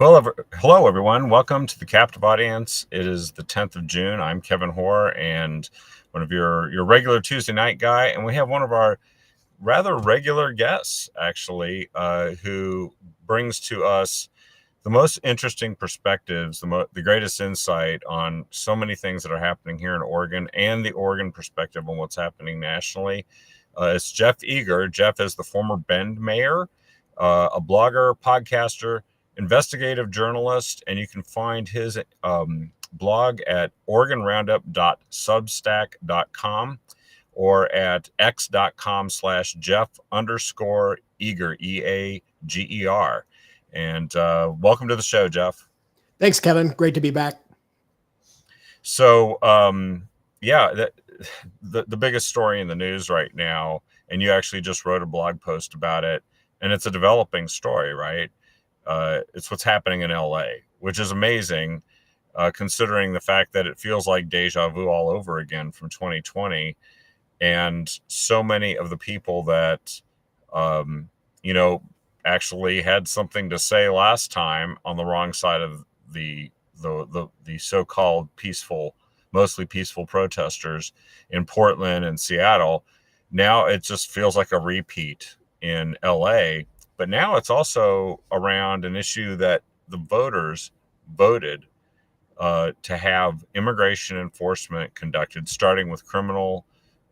Hello, everyone. Welcome to the Captive Audience. It is the 10th of June. I'm Kevin Hoare and one of your regular Tuesday night guy. And we have one of our rather regular guests, actually, who brings to us the most interesting perspectives, the greatest insight on so many things that are happening here in Oregon and the Oregon perspective on what's happening nationally. It's Jeff Eager. Jeff is the former Bend mayor, a blogger, podcaster, investigative journalist, and you can find his blog at OregonRoundup.substack.com or at x.com/Jeff_Eager, EAGER. And welcome to the show, Jeff. Thanks, Kevin. Great to be back. So, the biggest story in the news right now, and you actually just wrote a blog post about it, and it's a developing story, right? It's what's happening in LA, which is amazing, considering the fact that it feels like deja vu all over again from 2020. And so many of the people that, actually had something to say last time on the wrong side of the so-called mostly peaceful protesters in Portland and Seattle. Now it just feels like a repeat in LA, but now it's also around an issue that the voters voted to have immigration enforcement conducted, starting with criminal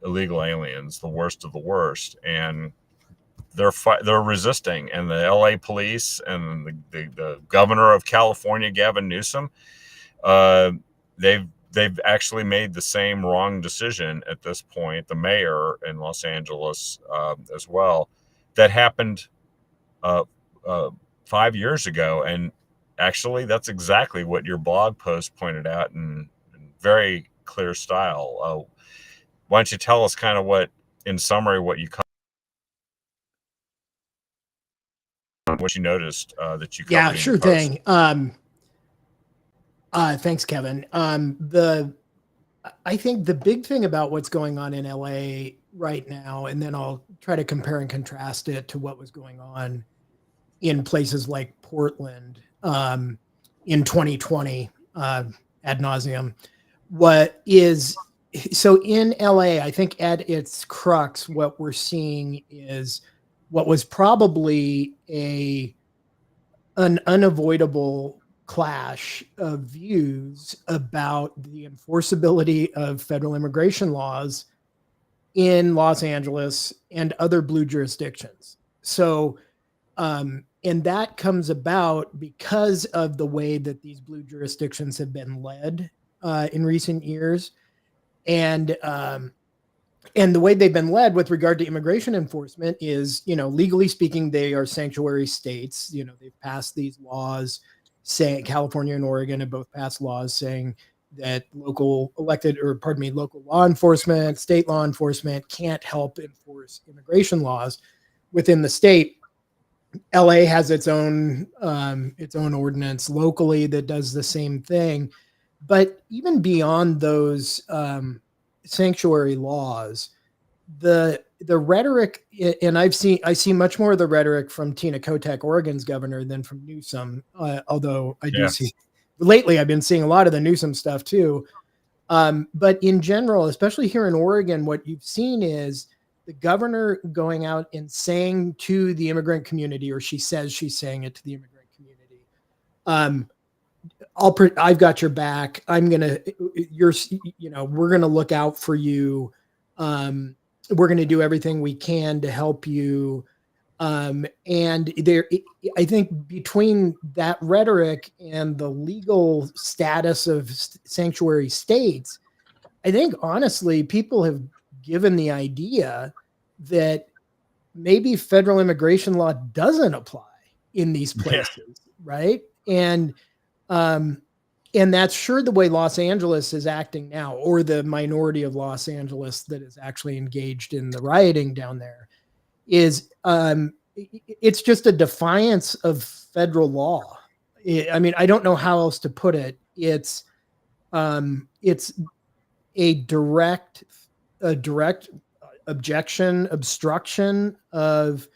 illegal aliens, the worst of the worst, and they're resisting. And the LA police and the governor of California, Gavin Newsom, they've actually made the same wrong decision at this point. The mayor in Los Angeles as well, that happened 5 years ago, and actually that's exactly what your blog post pointed out in very clear style. Why don't you tell us kind of what you noticed that you covered? Yeah, sure thing. Thanks, Kevin. I think the big thing about what's going on in LA right now, and then I'll try to compare and contrast it to what was going on in places like Portland in 2020 ad nauseum. So in LA, I think at its crux, what we're seeing is what was probably an unavoidable clash of views about the enforceability of federal immigration laws in Los Angeles and other blue jurisdictions. So, and that comes about because of the way that these blue jurisdictions have been led in recent years. And the way they've been led with regard to immigration enforcement is, legally speaking, they are sanctuary states. They've passed these laws saying California and Oregon have both passed laws saying that local law enforcement, state law enforcement can't help enforce immigration laws within the state. LA has its own ordinance locally that does the same thing. But even beyond those sanctuary laws, the rhetoric, and I see much more of the rhetoric from Tina Kotek, Oregon's governor, than from Newsom. Although I do see lately, I've been seeing a lot of the Newsom stuff too. But in general, especially here in Oregon, what you've seen is the governor going out and saying to the immigrant community, or she says she's saying it to the immigrant community, I've got your back. We're going to look out for you. We're going to do everything we can to help you. And I think between that rhetoric and the legal status of sanctuary states, I think honestly, people have given the idea that maybe federal immigration law doesn't apply in these places, right? And that's sure the way Los Angeles is acting now, or the minority of Los Angeles that is actually engaged in the rioting down there, is it's just a defiance of federal law. I mean, I don't know how else to put it. It's a direct obstruction of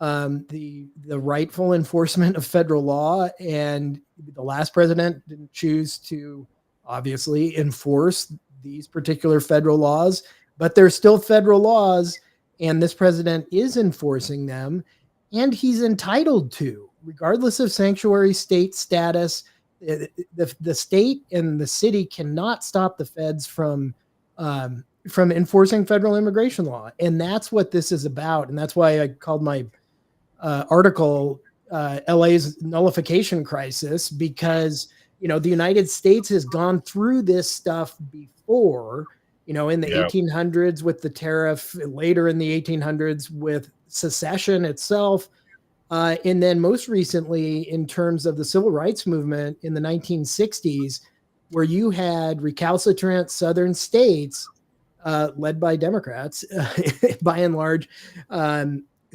the rightful enforcement of federal law. And the last president didn't choose to obviously enforce these particular federal laws, but they're still federal laws, and this president is enforcing them, and he's entitled to, regardless of sanctuary state status. The state and the city cannot stop the feds from enforcing federal immigration law, and that's what this is about. And that's why I called my article LA's nullification crisis, because the United States has gone through this stuff before, in the 1800s with the tariff, later in the 1800s with secession itself, and then most recently in terms of the civil rights movement in the 1960s, where you had recalcitrant southern states led by Democrats, by and large,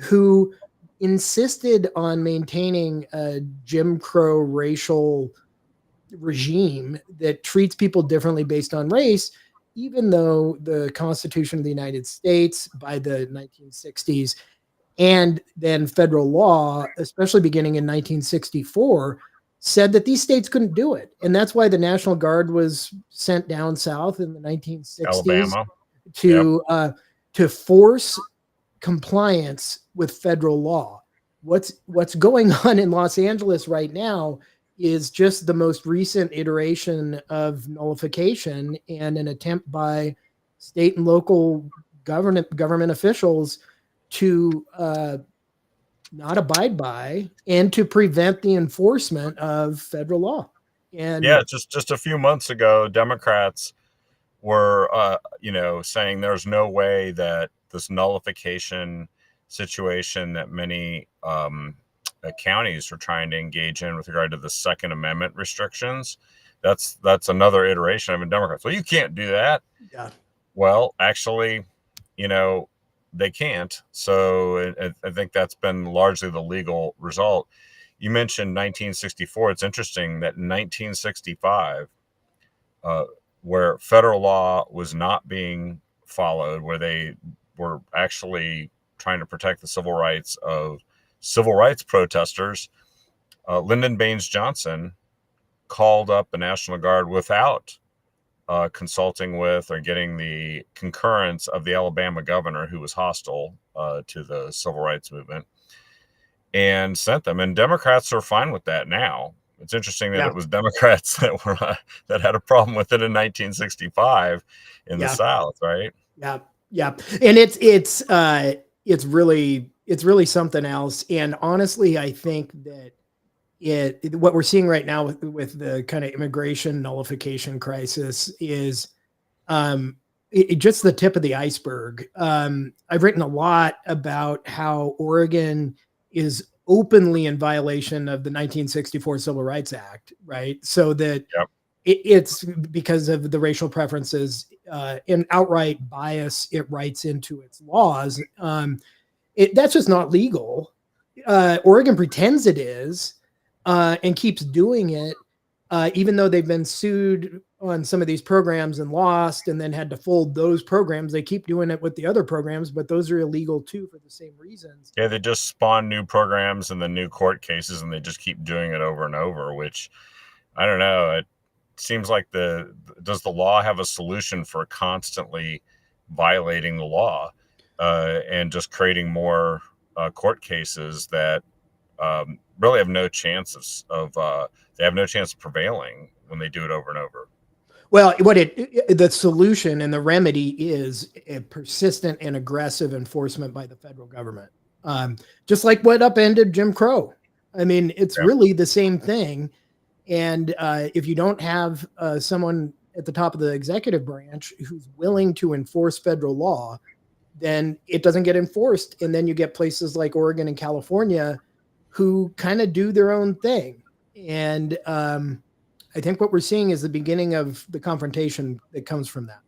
who insisted on maintaining a Jim Crow racial regime that treats people differently based on race, even though the Constitution of the United States by the 1960s and then federal law, especially beginning in 1964, said that these states couldn't do it. And that's why the National Guard was sent down south in the 1960s Alabama. to force compliance with federal law. What's going on in Los Angeles right now is just the most recent iteration of nullification and an attempt by state and local government officials to not abide by and to prevent the enforcement of federal law. And yeah, just a few months ago, Democrats were saying there's no way that this nullification situation that many counties are trying to engage in with regard to the Second Amendment restrictions, that's another iteration of a Democrat. So you can't do that. Yeah. Well, actually, they can't. So I think that's been largely the legal result. You mentioned 1964. It's interesting that in 1965, where federal law was not being followed, where they were actually trying to protect the civil rights of civil rights protesters, Lyndon Baines Johnson called up the National Guard without consulting with or getting the concurrence of the Alabama governor, who was hostile to the civil rights movement, and sent them. And Democrats are fine with that now. It's interesting that it was Democrats that had a problem with it in 1965 in the South, right? Yeah, and it's really something else. And honestly, I think that what we're seeing right now with the kind of immigration nullification crisis is just the tip of the iceberg. I've written a lot about how Oregon is openly in violation of the 1964 Civil Rights Act, right? So that it's because of the racial preferences and outright bias it writes into its laws. That's just not legal. Oregon pretends it is and keeps doing it, even though they've been sued on some of these programs and lost and then had to fold those programs. They keep doing it with the other programs, but those are illegal too for the same reasons. Yeah, they just spawn new programs and the new court cases, and they just keep doing it over and over, which I don't know. It seems like does the law have a solution for constantly violating the law and just creating more court cases that really have no chance of prevailing when they do it over and over? Well, the solution and the remedy is a persistent and aggressive enforcement by the federal government, just like what upended Jim Crow. I mean, it's really the same thing. And if you don't have someone at the top of the executive branch who's willing to enforce federal law, then it doesn't get enforced. And then you get places like Oregon and California who kind of do their own thing. And I think what we're seeing is the beginning of the confrontation that comes from that.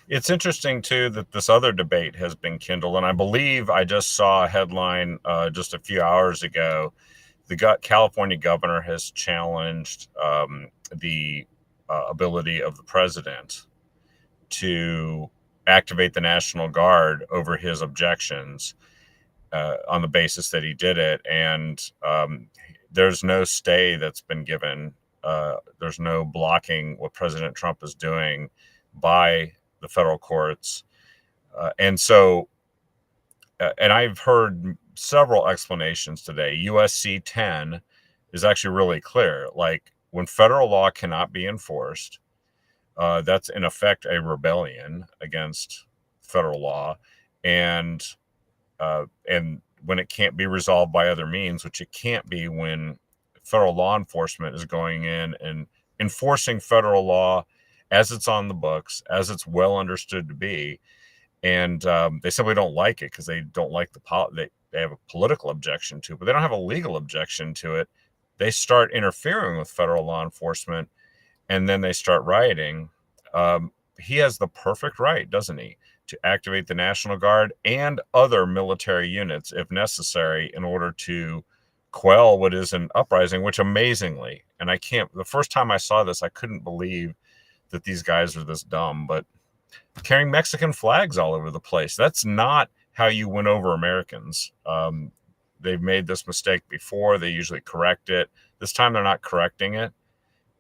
It's interesting, too, that this other debate has been kindled. And I believe I just saw a headline just a few hours ago. The California governor has challenged the ability of the president to activate the National Guard over his objections. on the basis that he did it. And there's no stay that's been given. There's no blocking what President Trump is doing by the federal courts. And so, and I've heard several explanations today. USC 10 is actually really clear. Like, when federal law cannot be enforced, that's in effect a rebellion against federal law. And when it can't be resolved by other means, which it can't be when federal law enforcement is going in and enforcing federal law as it's on the books, as it's well understood to be. And they simply don't like it because they don't like they have a political objection to it, but they don't have a legal objection to it. They start interfering with federal law enforcement, and then they start rioting. He has the perfect right, doesn't he, to activate the National Guard and other military units if necessary in order to quell what is an uprising, which amazingly, and the first time I saw this, I couldn't believe that these guys are this dumb, but carrying Mexican flags all over the place. That's not how you win over Americans. They've made this mistake before. They usually correct it. This time they're not correcting it.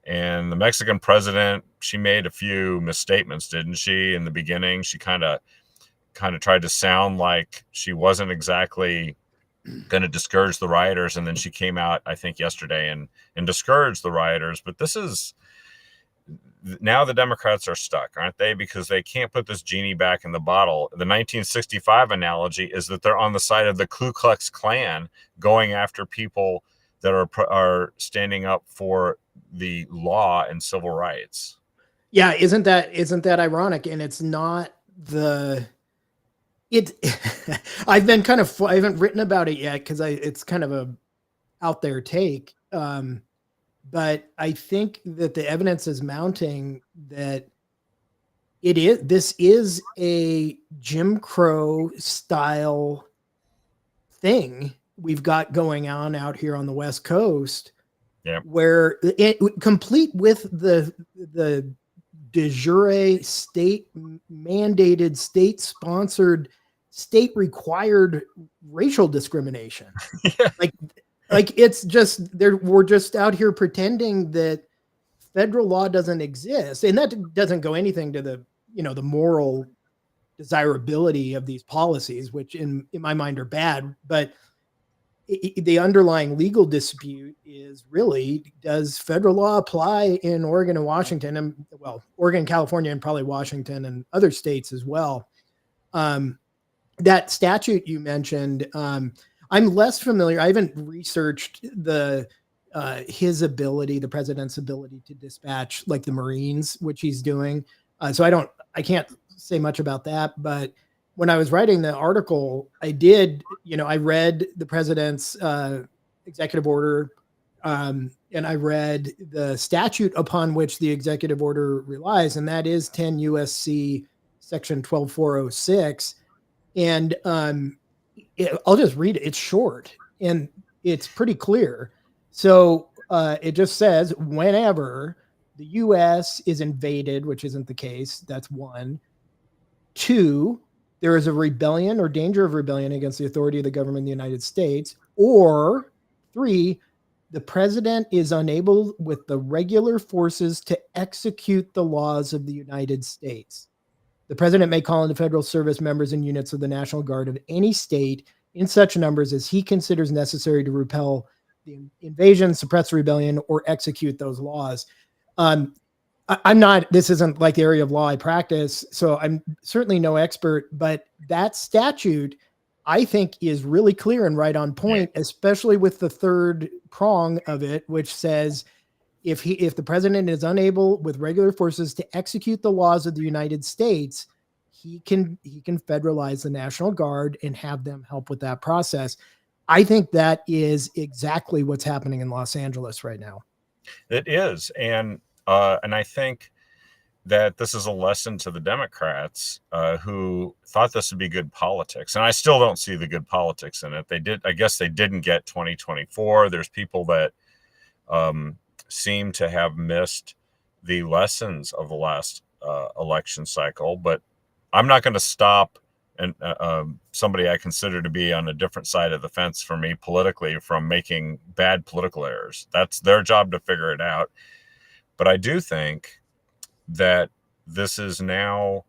And the Mexican president, she made a few misstatements, didn't she? In the beginning, she kind of tried to sound like she wasn't exactly going to discourage the rioters. And then she came out, I think, yesterday and discouraged the rioters. But now the Democrats are stuck, aren't they? Because they can't put this genie back in the bottle. The 1965 analogy is that they're on the side of the Ku Klux Klan going after people that are standing up for the law and civil rights. Yeah, isn't that ironic? And it's not I haven't written about it yet because it's kind of a out there take. But I think that the evidence is mounting that this is a Jim Crow style thing we've got going on out here on the West Coast. Yep. Where complete with the de jure state mandated, state sponsored, state required racial discrimination. Yeah. Like it's just we're just out here pretending that federal law doesn't exist, and that doesn't go anything to the moral desirability of these policies, which in my mind are bad. But the underlying legal dispute is really, does federal law apply in Oregon and Washington, and Oregon, California, and probably Washington and other states as well. That statute you mentioned, I'm less familiar. I haven't researched the president's ability to dispatch like the Marines, which he's doing. So I can't say much about that. But when I was writing the article, I read the president's executive order, and I read the statute upon which the executive order relies, and that is 10 USC section 12406. And I'll just read it. It's short and it's pretty clear. So it just says, whenever the U.S. is invaded, which isn't the case, that's 1. 2, there is a rebellion or danger of rebellion against the authority of the government of the United States. Or 3, the president is unable with the regular forces to execute the laws of the United States. The president may call into federal service members and units of the National Guard of any state in such numbers as he considers necessary to repel the invasion, suppress the rebellion, or execute those laws. This isn't like the area of law I practice, so I'm certainly no expert, but that statute, I think, is really clear and right on point, especially with the third prong of it, which says if the president is unable with regular forces to execute the laws of the United States, he can federalize the National Guard and have them help with that process. I think that is exactly what's happening in Los Angeles right now. It is. And I think that this is a lesson to the Democrats who thought this would be good politics. And I still don't see the good politics in it. I guess they didn't get 2024. There's people that seem to have missed the lessons of the last election cycle, but I'm not going to stop somebody I consider to be on a different side of the fence for me politically from making bad political errors. That's their job to figure it out. But I do think that this is now,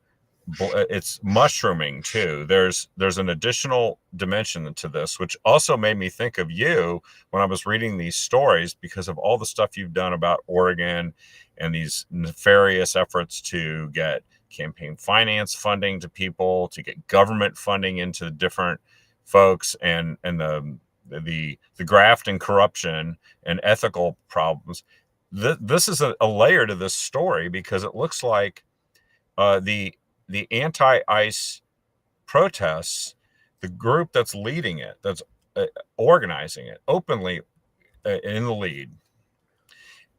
it's mushrooming too. There's an additional dimension to this, which also made me think of you when I was reading these stories, because of all the stuff you've done about Oregon and these nefarious efforts to get campaign finance funding to people, to get government funding into different folks, and the graft and corruption and ethical problems. This is a layer to this story, because it looks like the anti-ICE protests, the group that's leading it, that's organizing it openly in the lead,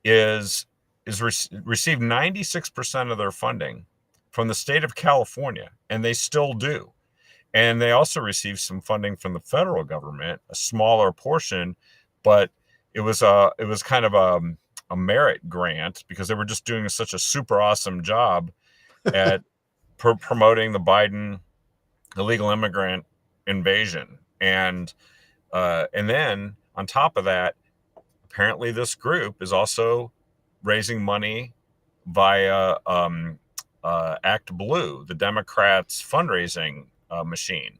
received 96% of their funding from the state of California, and they still do. And they also received some funding from the federal government, a smaller portion, but it was kind of a merit grant, because they were just doing such a super awesome job at promoting the Biden illegal immigrant invasion. And then on top of that, apparently this group is also raising money via Act Blue, the Democrats' fundraising machine.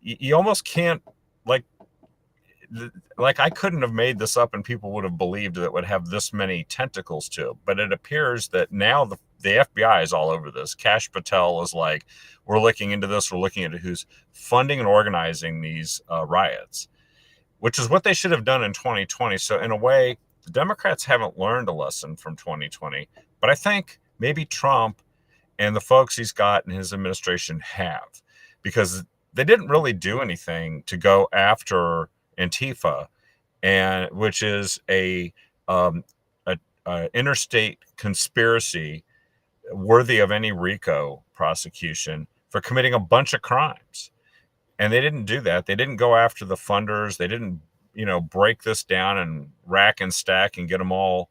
You almost can't, like I couldn't have made this up and people would have believed that it would have this many tentacles to it. But it appears that now the FBI is all over this. Kash Patel is like, we're looking into this. We're looking into who's funding and organizing these riots, which is what they should have done in 2020. So in a way, the Democrats haven't learned a lesson from 2020. But I think maybe Trump and the folks he's got in his administration have, because they didn't really do anything to go after Antifa, and which is a interstate conspiracy worthy of any RICO prosecution for committing a bunch of crimes. And they didn't do that. They didn't go after the funders. They didn't, break this down and rack and stack and get them all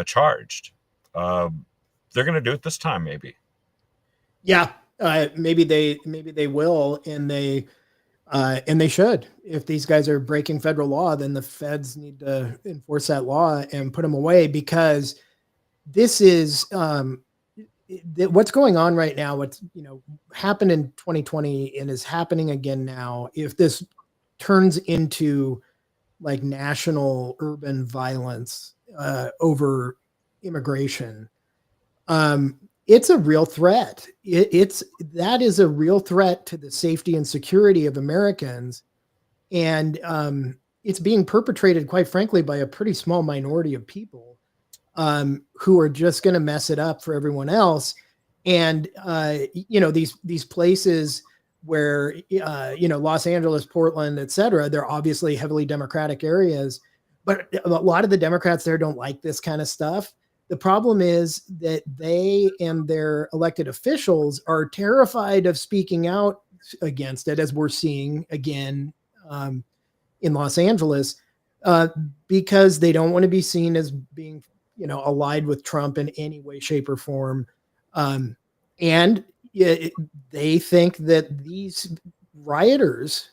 charged. They're going to do it this time, maybe. Yeah, maybe they will, and they should. If these guys are breaking federal law, then the feds need to enforce that law and put them away, because this is what's going on right now. What's happened in 2020 and is happening again now. If this turns into like national urban violence over immigration, it's a real threat. That is a real threat to the safety and security of Americans. And it's being perpetrated, quite frankly, by a pretty small minority of people who are just going to mess it up for everyone else. And, these places where, Los Angeles, Portland, et cetera, they're obviously heavily Democratic areas, but a lot of the Democrats there don't like this kind of stuff. The problem is that they and their elected officials are terrified of speaking out against it, as we're seeing again in Los Angeles, because they don't want to be seen as being, allied with Trump in any way, shape, or form. And they think that these rioters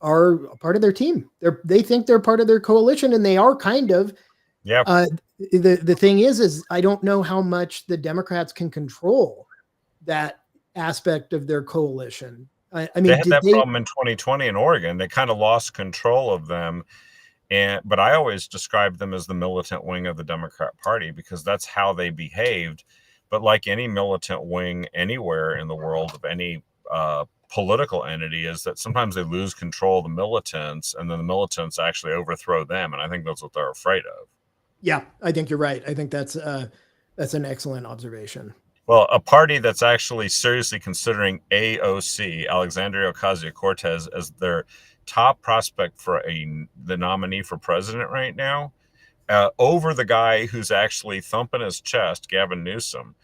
are a part of their team. They think they're part of their coalition, and they are kind of. Yeah. The thing is I don't know how much the Democrats can control that aspect of their coalition. I mean, they had that problem in 2020 in Oregon. They kind of lost control of them. But I always described them as the militant wing of the Democrat Party, because that's how they behaved. But like any militant wing anywhere in the world of any political entity, is that sometimes they lose control of the militants, and then the militants actually overthrow them. And I think that's what they're afraid of. Yeah, I think you're right. I think that's an excellent observation. Well, a party that's actually seriously considering AOC, Alexandria Ocasio-Cortez, as their top prospect for the nominee for president right now, over the guy who's actually thumping his chest, Gavin Newsom,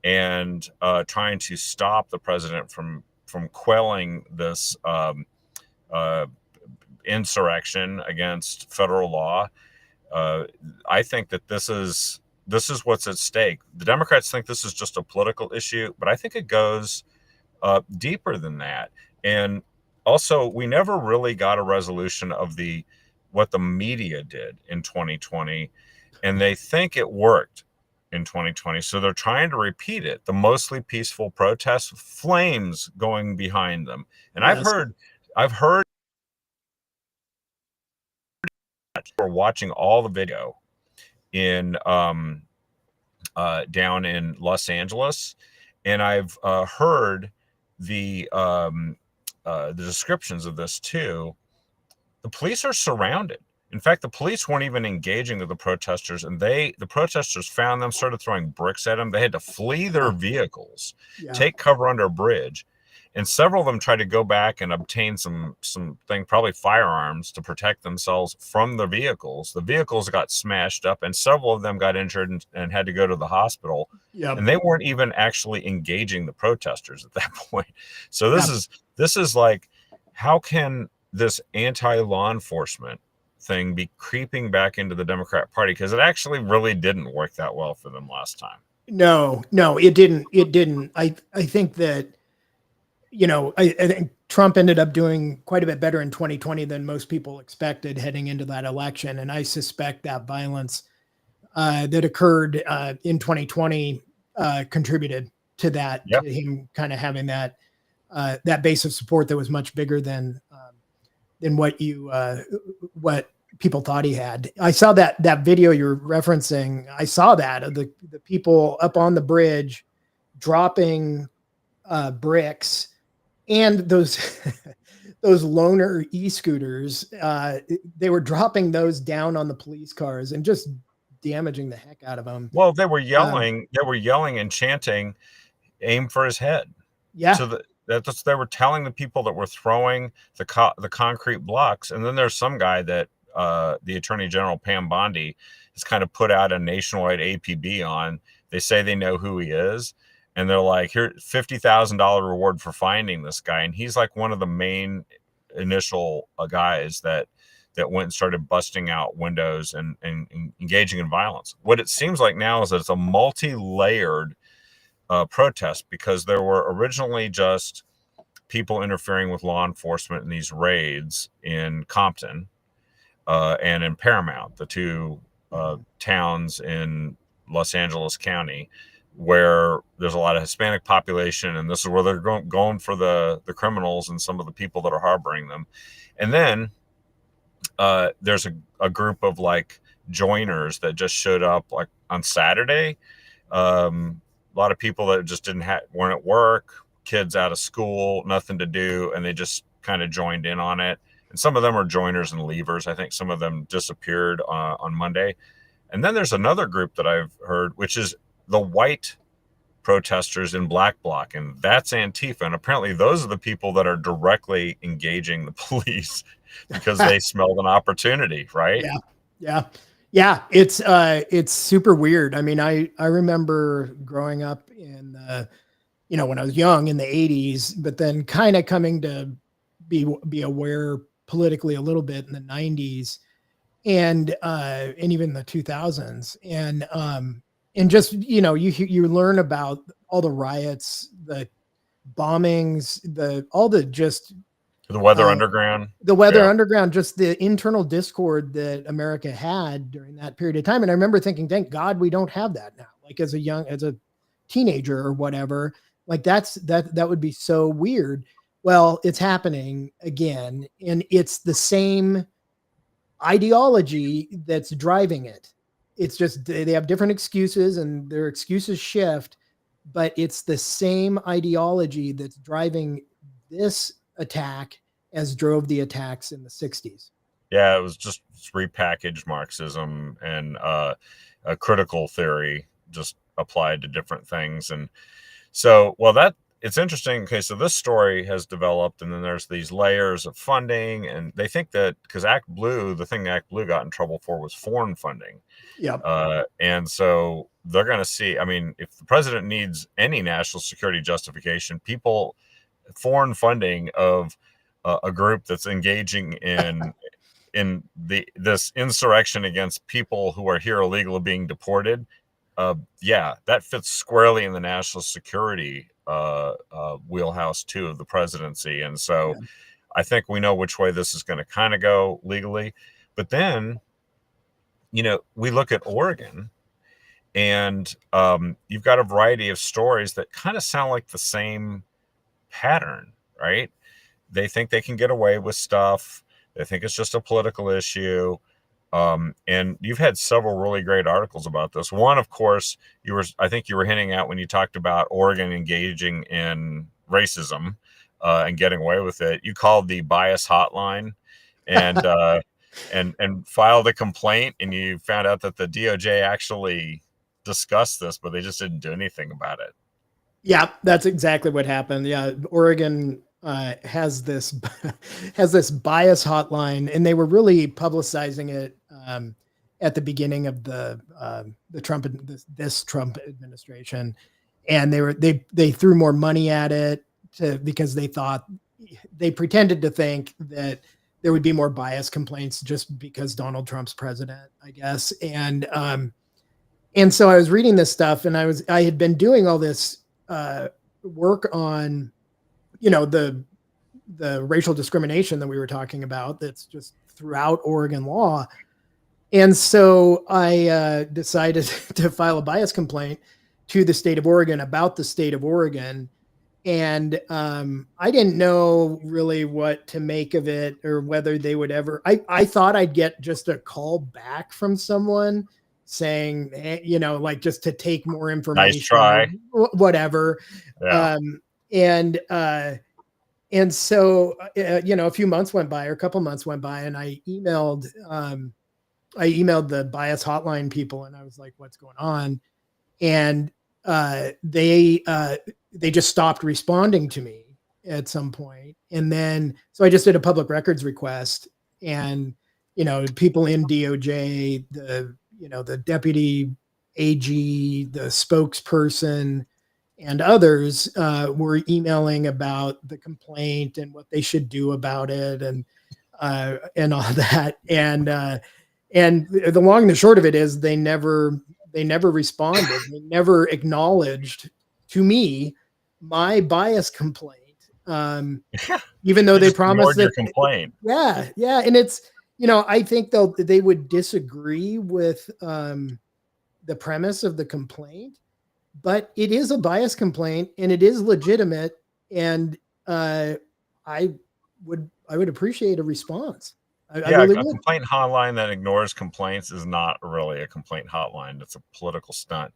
and trying to stop the president from quelling this insurrection against federal law. I think that this is what's at stake. The Democrats think this is just a political issue, but I think it goes deeper than that. And also, we never really got a resolution of what the media did in 2020, and they think it worked in 2020. So they're trying to repeat it. The mostly peaceful protests, flames going behind them. And Yes. I've heard we're watching all the video in down in Los Angeles, and I've heard the descriptions of this too. The police are surrounded. In fact, the police weren't even engaging with the protesters, and the protesters found them, started throwing bricks at them. They had to flee their vehicles, take cover under a bridge, and several of them tried to go back and obtain probably firearms, to protect themselves from the vehicles. The vehicles got smashed up, and several of them got injured and had to go to the hospital. Yep. And they weren't even actually engaging the protesters at that point. So this is like, how can this anti-law enforcement thing be creeping back into the Democrat Party? Because it actually really didn't work that well for them last time. No, it didn't. I think that, I think Trump ended up doing quite a bit better in 2020 than most people expected heading into that election. And I suspect that violence that occurred in 2020 contributed to that, Yep. to him kind of having that base of support that was much bigger than what people thought he had. I saw that video you're referencing. I saw that of the people up on the bridge dropping bricks, and those those loaner e-scooters. They were dropping those down on the police cars and just damaging the heck out of them. Well, they were yelling and chanting, "Aim for his head." Yeah. So they were telling the people that were throwing the concrete blocks. And then there's some guy that the Attorney General Pam Bondi has kind of put out a nationwide APB on. They say they know who he is, and they're like, here, $50,000 reward for finding this guy. And he's like one of the main initial guys that went and started busting out windows and engaging in violence. What it seems like now is that it's a multi-layered protest, because there were originally just people interfering with law enforcement in these raids in Compton and in Paramount, the two towns in Los Angeles County, where there's a lot of Hispanic population, and this is where they're going for the criminals and some of the people that are harboring them. And then there's a group of like joiners that just showed up like on Saturday. A lot of people that just weren't at work, kids out of school, nothing to do, and they just kind of joined in on it. And some of them are joiners and leavers. I think some of them disappeared on Monday. And then there's another group that I've heard, which is the white protesters in Black Bloc, and that's Antifa. And apparently those are the people that are directly engaging the police because they smelled an opportunity, right? Yeah. It's super weird. I mean, I remember growing up in when I was young in the 80s, but then kind of coming to be aware politically a little bit in the 90s and even the 2000s. And just, you learn about all the riots, the bombings, the Weather Underground, Underground, just the internal discord that America had during that period of time. And I remember thinking, thank God we don't have that now. Like as a teenager or whatever, like that would be so weird. Well, it's happening again, and it's the same ideology that's driving it. It's just they have different excuses and their excuses shift, but it's the same ideology that's driving this attack as drove the attacks in the 60s. Yeah, it was just repackaged Marxism and a critical theory just applied to different things. And so, it's interesting. Okay, so this story has developed, and then there's these layers of funding, and they think that because the thing Act Blue got in trouble for was foreign funding. Yeah. And so they're going to see, I mean, if the president needs any national security justification, foreign funding of a group that's engaging in this insurrection against people who are here illegally being deported, that fits squarely in the national security wheelhouse too of the presidency. And so Yeah. I think we know which way this is going to kind of go legally. But then, we look at Oregon, and you've got a variety of stories that kind of sound like the same pattern, right? They think they can get away with stuff. They think it's just a political issue. And you've had several really great articles about this. One, of course, I think you were hinting at when you talked about Oregon engaging in racism and getting away with it. You called the bias hotline and and filed a complaint, and you found out that the DOJ actually discussed this, but they just didn't do anything about it. Yeah, that's exactly what happened. Yeah, Oregon has this has this bias hotline, and they were really publicizing it at the beginning of the Trump this Trump administration, and they threw more money at it because they pretended to think that there would be more bias complaints just because Donald Trump's president, I guess, and so I was reading this stuff, and I had been doing all this work on, the racial discrimination that we were talking about that's just throughout Oregon law. And so I decided to file a bias complaint to the state of Oregon about the state of Oregon. And I didn't know really what to make of it or whether they would ever, I thought I'd get just a call back from someone saying, like just to take more information. Nice try. Whatever. Yeah. And so, a few months went by or a couple months went by, and I emailed the bias hotline people, and I was like, what's going on? And they just stopped responding to me at some point. And then, so I just did a public records request, and, people in DOJ, the deputy AG, the spokesperson, and others were emailing about the complaint and what they should do about it, and all that. And the long and the short of it is they never responded. They never acknowledged to me my bias complaint, even though they promised that your complaint. Yeah, and it's I think they would disagree with the premise of the complaint. But it is a bias complaint, and it is legitimate, and I would appreciate a response. I really a would. complaint hotline that ignores complaints is not really a complaint hotline. It's a political stunt.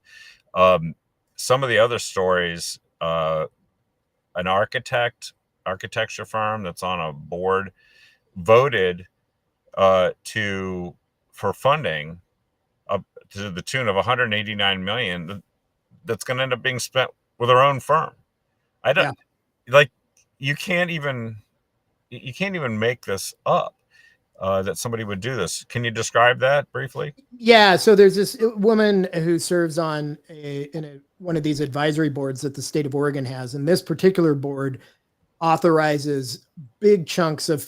Some of the other stories, an architecture firm that's on a board voted for funding to the tune of $189 million. That's going to end up being spent with our own firm. I don't like, you can't even make this up, that somebody would do this. Can you describe that briefly? Yeah. So there's this woman who serves on one of these advisory boards that the state of Oregon has. And this particular board authorizes big chunks of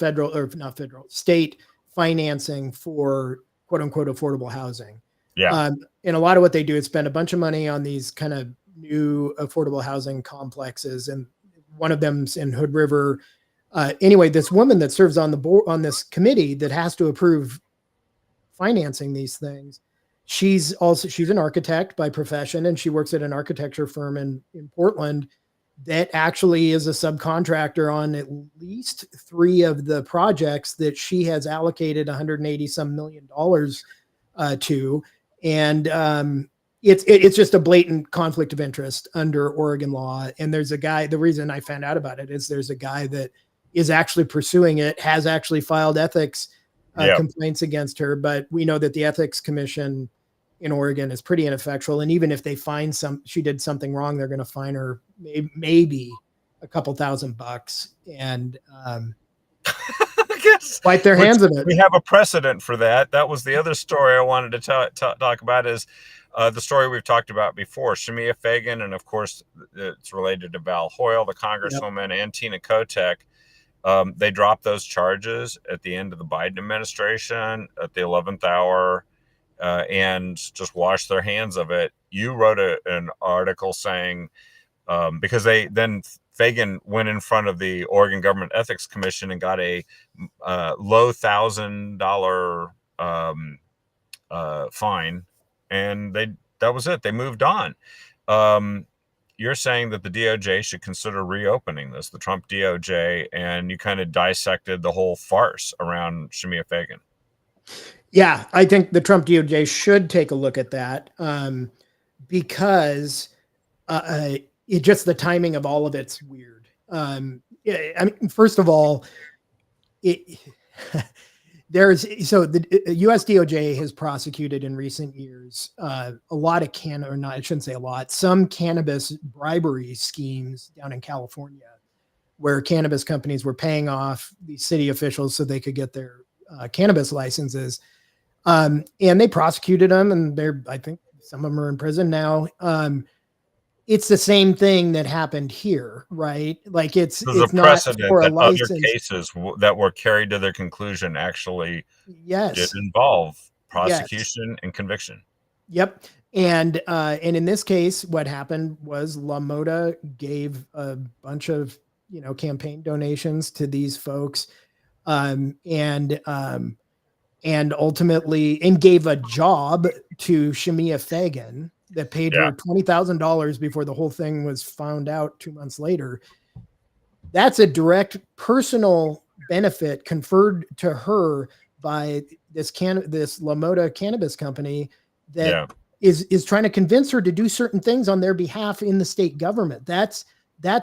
state financing for quote unquote affordable housing. Yeah. And a lot of what they do is spend a bunch of money on these kind of new affordable housing complexes. And one of them's in Hood River. Anyway, this woman that serves on the board on this committee that has to approve financing these things, she's an architect by profession, and she works at an architecture firm in Portland that actually is a subcontractor on at least 3 of the projects that she has allocated $180 million to. And it's just a blatant conflict of interest under Oregon law. And there's a guy, the reason I found out about it is there's a guy that is actually pursuing it, has actually filed ethics complaints against her. But we know that the ethics commission in Oregon is pretty ineffectual. And even if they find she did something wrong, they're going to fine her maybe a couple $1,000 and wipe their hands of it. We have a precedent for that. That was the other story I wanted to talk about is the story we've talked about before, Shemia Fagan. And of course, it's related to Val Hoyle, the congresswoman, and Tina Kotek. They dropped those charges at the end of the Biden administration at the 11th hour and just washed their hands of it. You wrote an article saying because they then Fagan went in front of the Oregon Government Ethics Commission and got a low $1,000 fine, and that was it. They moved on. You're saying that the DOJ should consider reopening this, the Trump DOJ, and you kind of dissected the whole farce around Shemia Fagan. Yeah, I think the Trump DOJ should take a look at that, because it just, the timing of all of it's weird. I mean, first of all, the U.S. DOJ has prosecuted in recent years a lot of I shouldn't say a lot, some cannabis bribery schemes down in California, where cannabis companies were paying off the city officials so they could get their cannabis licenses. And they prosecuted them, and I think some of them are in prison now. It's the same thing that happened here, right? Like it's a precedent that other cases that were carried to their conclusion actually did involve prosecution and conviction. Yep. And in this case, what happened was LaMotta gave a bunch of, campaign donations to these folks, and ultimately, and gave a job to Shemia Fagan that paid her $20,000 before the whole thing was found out 2 months later. That's a direct personal benefit conferred to her by this LaMotta cannabis company that is trying to convince her to do certain things on their behalf in the state government. That's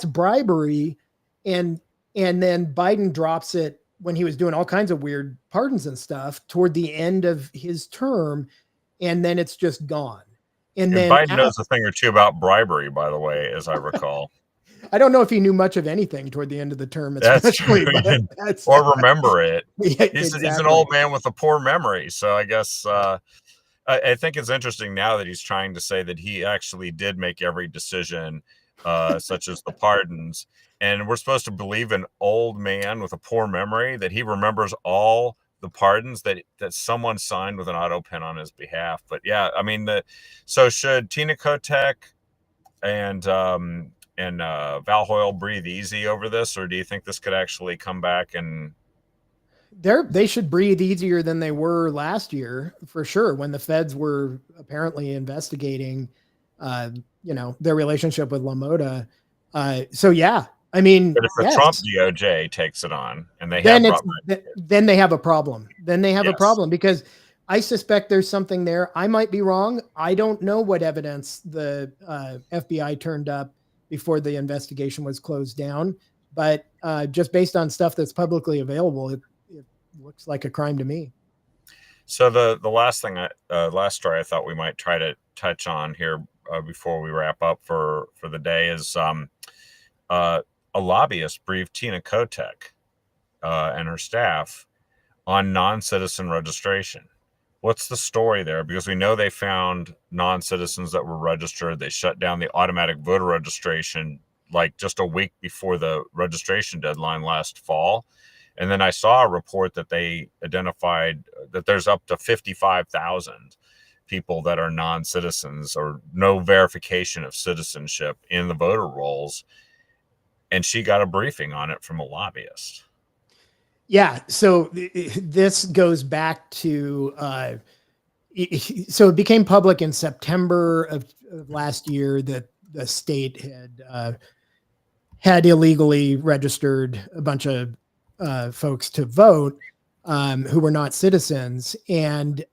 bribery. And then Biden drops it when he was doing all kinds of weird pardons and stuff toward the end of his term. And then it's just gone. And then Biden knows a thing or two about bribery, by the way, as I recall. I don't know if he knew much of anything toward the end of the term. That's true. Or remember it. Yeah, he's an old man with a poor memory. So I guess I think it's interesting now that he's trying to say that he actually did make every decision, such as the pardons. And we're supposed to believe an old man with a poor memory, that he remembers all the pardons that someone signed with an auto pen on his behalf. But yeah, I mean, so should Tina Kotek and Val Hoyle breathe easy over this, or do you think this could actually come back and they should breathe easier than they were last year, for sure, when the feds were apparently investigating their relationship with LaMotta. So yeah, I mean, but if the Trump DOJ takes it on and they then they have a problem. Then they have a problem, because I suspect there's something there. I might be wrong. I don't know what evidence the FBI turned up before the investigation was closed down, but just based on stuff that's publicly available, it looks like a crime to me. So the last thing, last story I thought we might try to touch on here before we wrap up for the day is a lobbyist briefed Tina Kotek and her staff on non-citizen registration. What's the story there? Because we know they found non-citizens that were registered. They shut down the automatic voter registration like just a week before the registration deadline last fall. And then I saw a report that they identified that there's up to 55,000 people that are non-citizens or no verification of citizenship in the voter rolls. And she got a briefing on it from a lobbyist. Yeah. So this goes back to, so it became public in September of last year that the state had illegally registered a bunch of folks to vote who were not citizens. And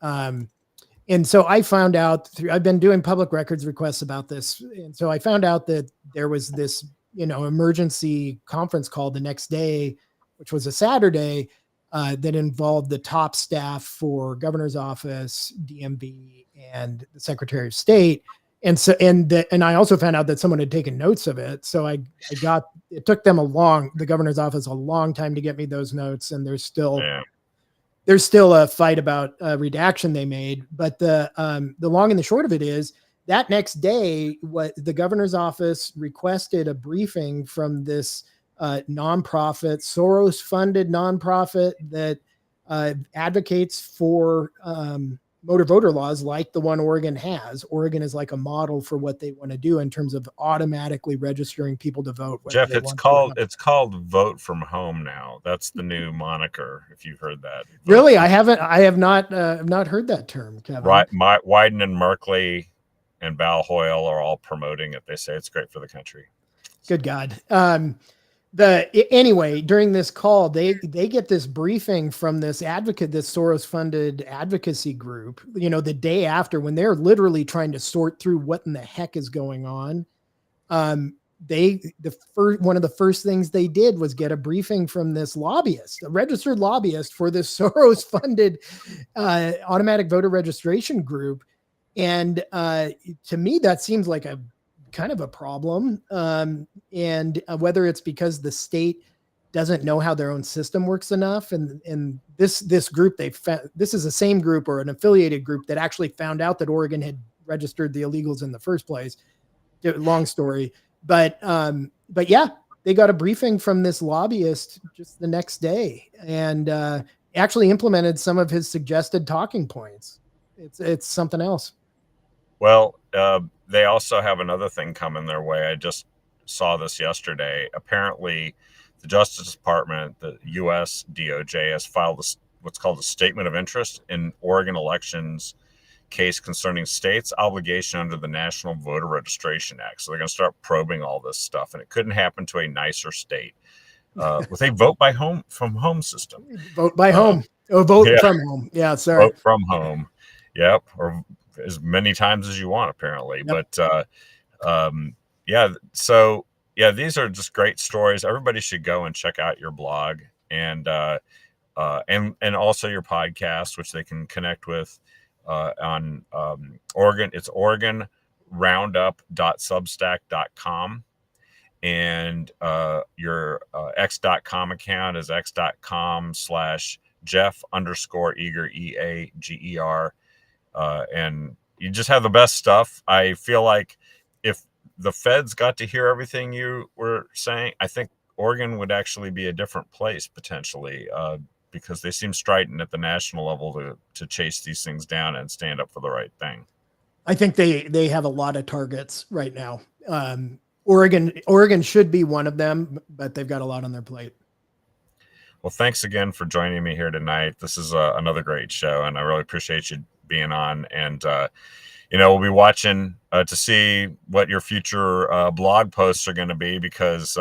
so I found out I've been doing public records requests about this. And so I found out that there was this, emergency conference call the next day, which was a Saturday, that involved the top staff for governor's office, DMV, and the Secretary of State. And so, and I also found out that someone had taken notes of it. So it took them the governor's office, a long time to get me those notes. And there's still a fight about redaction they made. But the long and the short of it is that next day, what the governor's office requested a briefing from this nonprofit, Soros funded nonprofit that advocates for motor voter laws like the one Oregon has. Oregon is like a model for what they want to do in terms of automatically registering people to vote. Jeff, it's called Vote from Home now. That's the new moniker. If you've heard that. Really, I have not heard that term, Kevin. Right, Wyden and Merkley and Val Hoyle are all promoting it. They say it's great for the country. Good God. Anyway, during this call, they get this briefing from this Soros funded advocacy group, the day after, when they're literally trying to sort through what in the heck is going on. One of the first things they did was get a briefing from this lobbyist, a registered lobbyist for this Soros funded automatic voter registration group. And to me, that seems like a kind of a problem. And whether it's because the state doesn't know how their own system works enough. And this group, this is the same group or an affiliated group that actually found out that Oregon had registered the illegals in the first place. Long story. But yeah, they got a briefing from this lobbyist just the next day and actually implemented some of his suggested talking points. It's something else. Well, they also have another thing coming their way. I just saw this yesterday. Apparently, the Justice Department, the U.S. DOJ, has filed what's called a statement of interest in Oregon elections case concerning states' obligation under the National Voter Registration Act. So they're going to start probing all this stuff, and it couldn't happen to a nicer state with a vote from home system. Vote by home. Vote from home. Yeah, sorry. Vote from home. Yep, or as many times as you want, apparently. Yep. But so these are just great stories. Everybody should go and check out your blog and also your podcast, which they can connect with on Oregon. It's OregonRoundup.substack.com, and your x.com account is x.com/Jeff_Eager EAGER. And you just have the best stuff. I feel like if the feds got to hear everything you were saying, I think Oregon would actually be a different place potentially, because they seem strident at the national level to chase these things down and stand up for the right thing. I think they have a lot of targets right now. Oregon should be one of them, but they've got a lot on their plate. Well, thanks again for joining me here tonight. This is another great show, and I really appreciate you being on. And we'll be watching to see what your future blog posts are going to be, because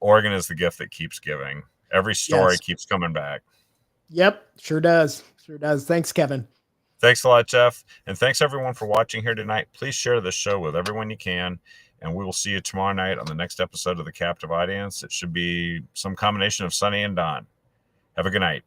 Oregon is the gift that keeps giving. Every story keeps coming back. Yep, sure does. Thanks, Kevin. Thanks a lot, Jeff. And thanks everyone for watching here tonight. Please share this show with everyone you can. And we will see you tomorrow night on the next episode of The Captive Audience. It should be some combination of Sunny and Don. Have a good night.